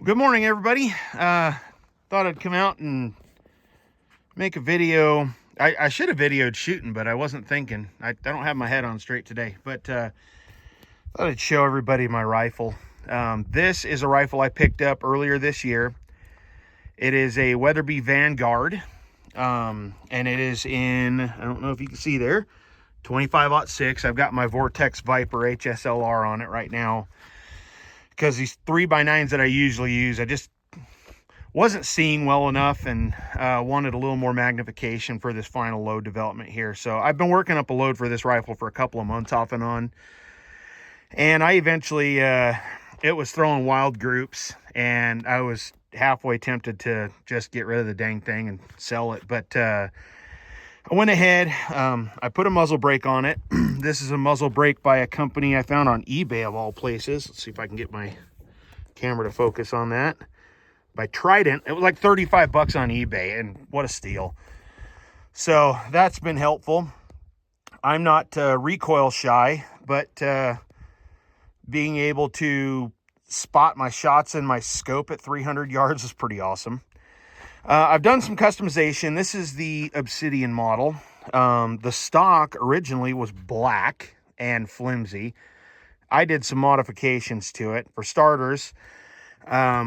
Good morning, everybody. Thought I'd come out and make a video. I should have videoed shooting, but I wasn't thinking. I don't have my head on straight today, but thought I'd show everybody my rifle. This is a rifle I picked up earlier this year. It is a Weatherby Vanguard, and it is in, I don't know if you can see there, 25-06. I've got my Vortex Viper HSLR on it right now, because these 3x9s that I usually use, I just wasn't seeing well enough and wanted a little more magnification for this final load development here. So I've been working up a load for this rifle for a couple of months off and on. And I eventually, it was throwing wild groups, and I was halfway tempted to just get rid of the dang thing and sell it. But I went ahead, I put a muzzle brake on it. This is a muzzle brake by a company I found on eBay of all places. Let's see if I can get my camera to focus on that. By Trident. It was like 35 bucks on eBay, and what a steal. So that's been helpful. I'm not recoil shy, but being able to spot my shots in my scope at 300 yards is pretty awesome. I've done some customization. This is the Obsidian model. The stock originally was black and flimsy. I did some modifications to it. For starters, I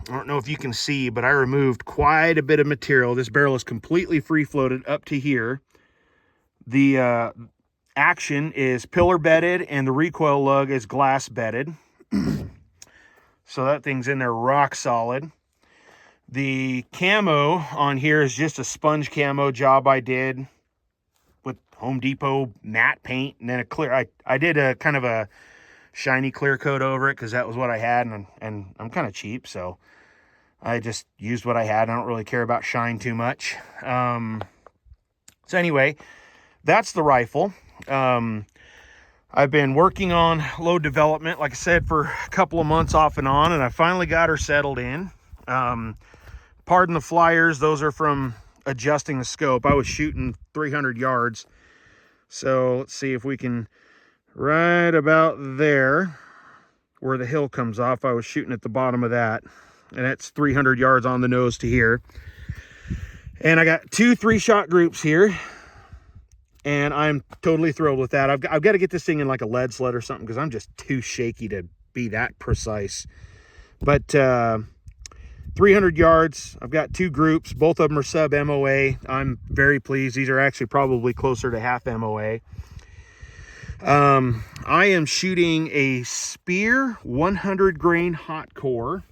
don't know if you can see, but I removed quite a bit of material. This barrel is completely free floated up to here. The action is pillar bedded, and the recoil lug is glass bedded. So that thing's in there rock solid. The camo on here is just a sponge camo job I did with Home Depot matte paint, and then a clear. I did a kind of a shiny clear coat over it because that was what I had, and I'm kind of cheap, so I just used what I had. I don't really care about shine too much. So anyway, that's the rifle. I've been working on load development, like I said, for a couple of months off and on, and I finally got her settled in. Pardon the flyers, those are from adjusting the scope. I was shooting 300 yards, so let's see if we can, right about there where the hill comes off, I was shooting at the bottom of that, and that's 300 yards on the nose to here. And I got 2 3-shot groups here, and I'm totally thrilled with that. I've got to get this thing in like a lead sled or something, because I'm just too shaky to be that precise. But 300 yards, I've got 2 groups. Both of them are sub MOA. I'm very pleased. These are actually probably closer to half MOA. I am shooting a Speer 100 grain Hot-Cor.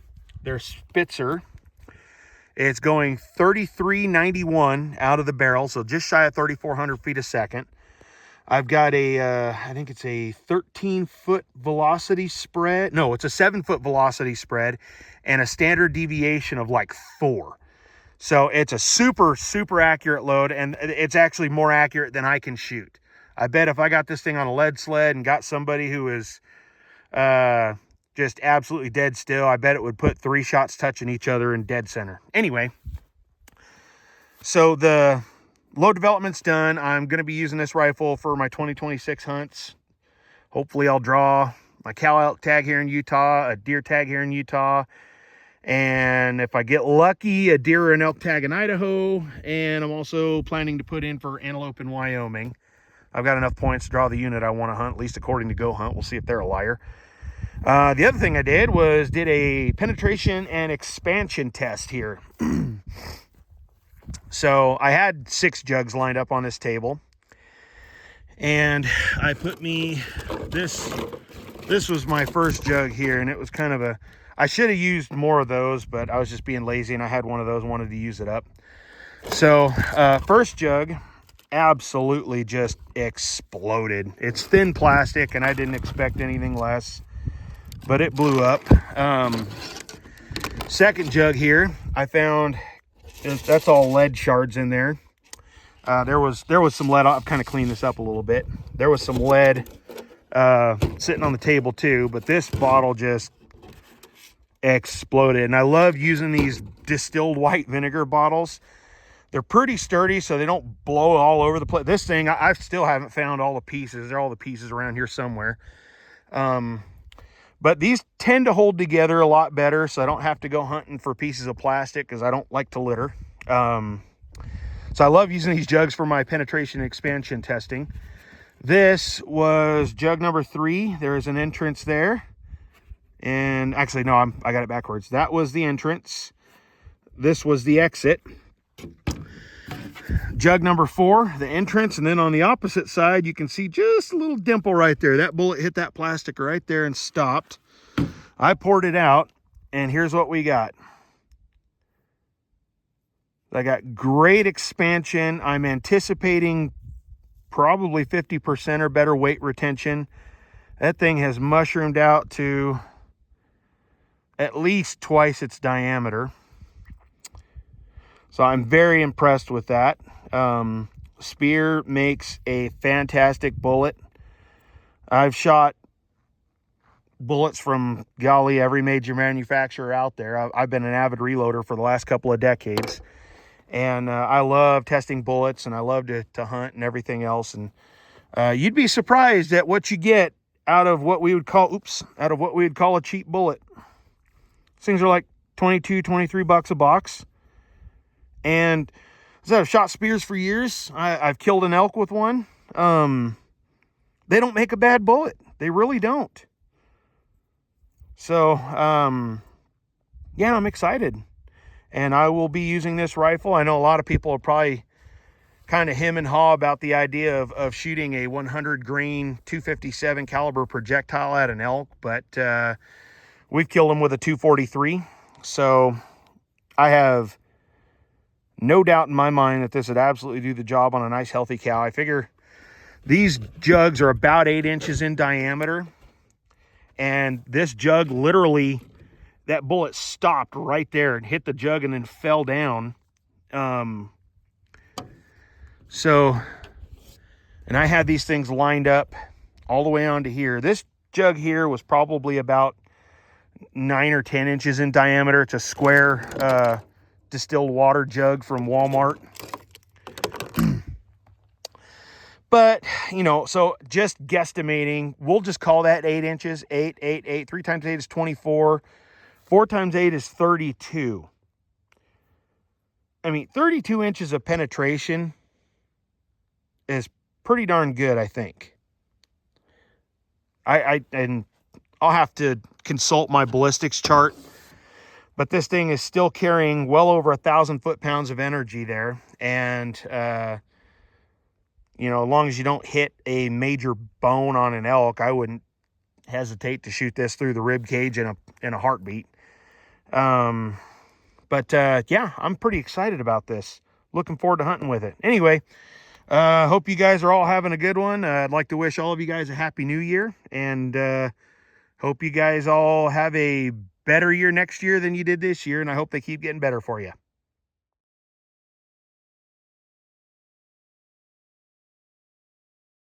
They're Spitzer. It's going 3391 out of the barrel, so just shy of 3,400 feet a second. I've got a, I think it's a 13-foot velocity spread. No, it's a 7-foot velocity spread and a standard deviation of like 4. So it's a super, super accurate load, and it's actually more accurate than I can shoot. I bet if I got this thing on a lead sled and got somebody who is just absolutely dead still, I bet it would put 3 shots touching each other in dead center. Anyway, so the load development's done. I'm going to be using this rifle for my 2026 hunts. Hopefully I'll draw my cow elk tag here in Utah, a deer tag here in Utah, and if I get lucky, a deer or an elk tag in Idaho. And I'm also planning to put in for antelope in Wyoming. I've got enough points to draw the unit I want to hunt, at least according to Go Hunt. We'll see if they're a liar. The other thing I did was did a penetration and expansion test here. So I had 6 jugs lined up on this table, and I put me this was my first jug here, and it was kind of a, I should have used more of those, but I was just being lazy, and I had one of those, wanted to use it up. So first jug absolutely just exploded. It's thin plastic, and I didn't expect anything less, but it blew up. Second jug here, I found that's all lead shards in there. There was some lead. I've kind of cleaned this up a little bit. There was some lead sitting on the table too, but this bottle just exploded. And I love using these distilled white vinegar bottles. They're pretty sturdy, so they don't blow all over the place. This thing, I still haven't found all the pieces. There are all the pieces around here somewhere. But these tend to hold together a lot better, so I don't have to go hunting for pieces of plastic because I don't like to litter. So I love using these jugs for my penetration expansion testing. This was jug number 3. There is an entrance there. And actually, no, I got it backwards. That was the entrance. This was the exit. Jug number 4, the entrance. And then on the opposite side, you can see just a little dimple right there. That bullet hit that plastic right there and stopped. I poured it out, and here's what we got. I got great expansion. I'm anticipating probably 50% or better weight retention. That thing has mushroomed out to at least twice its diameter. So I'm very impressed with that. Speer makes a fantastic bullet. I've shot bullets from, golly, every major manufacturer out there. I've been an avid reloader for the last couple of decades. And I love testing bullets, and I love to hunt and everything else. And you'd be surprised at what you get out of what we would call, a cheap bullet. These things are like 22, 23 bucks a box. And I've shot Spears for years. I've killed an elk with one. They don't make a bad bullet. They really don't. So, yeah, I'm excited. And I will be using this rifle. I know a lot of people are probably kind of hem and haw about the idea of shooting a 100 grain 257 caliber projectile at an elk, but we've killed them with a 243. So I have no doubt in my mind that this would absolutely do the job on a nice healthy cow. I figure these jugs are about 8 inches in diameter, and this jug literally, that bullet stopped right there and hit the jug and then fell down. So, and I had these things lined up all the way onto here. This jug here was probably about 9 or 10 inches in diameter. It's a square distilled water jug from Walmart. But, you know, so just guesstimating, we'll just call that 8 inches. 8, 8, 8. 3 times 8 is 24. 4 times 8 is 32. I mean, 32 inches of penetration is pretty darn good, I think. And I'll have to consult my ballistics chart, but this thing is still carrying well over 1,000 foot-pounds of energy there. And, you know, as long as you don't hit a major bone on an elk, I wouldn't hesitate to shoot this through the rib cage in a heartbeat. Yeah, I'm pretty excited about this. Looking forward to hunting with it. Anyway, hope you guys are all having a good one. I'd like to wish all of you guys a happy new year, and hope you guys all have a better year next year than you did this year, and I hope they keep getting better for you.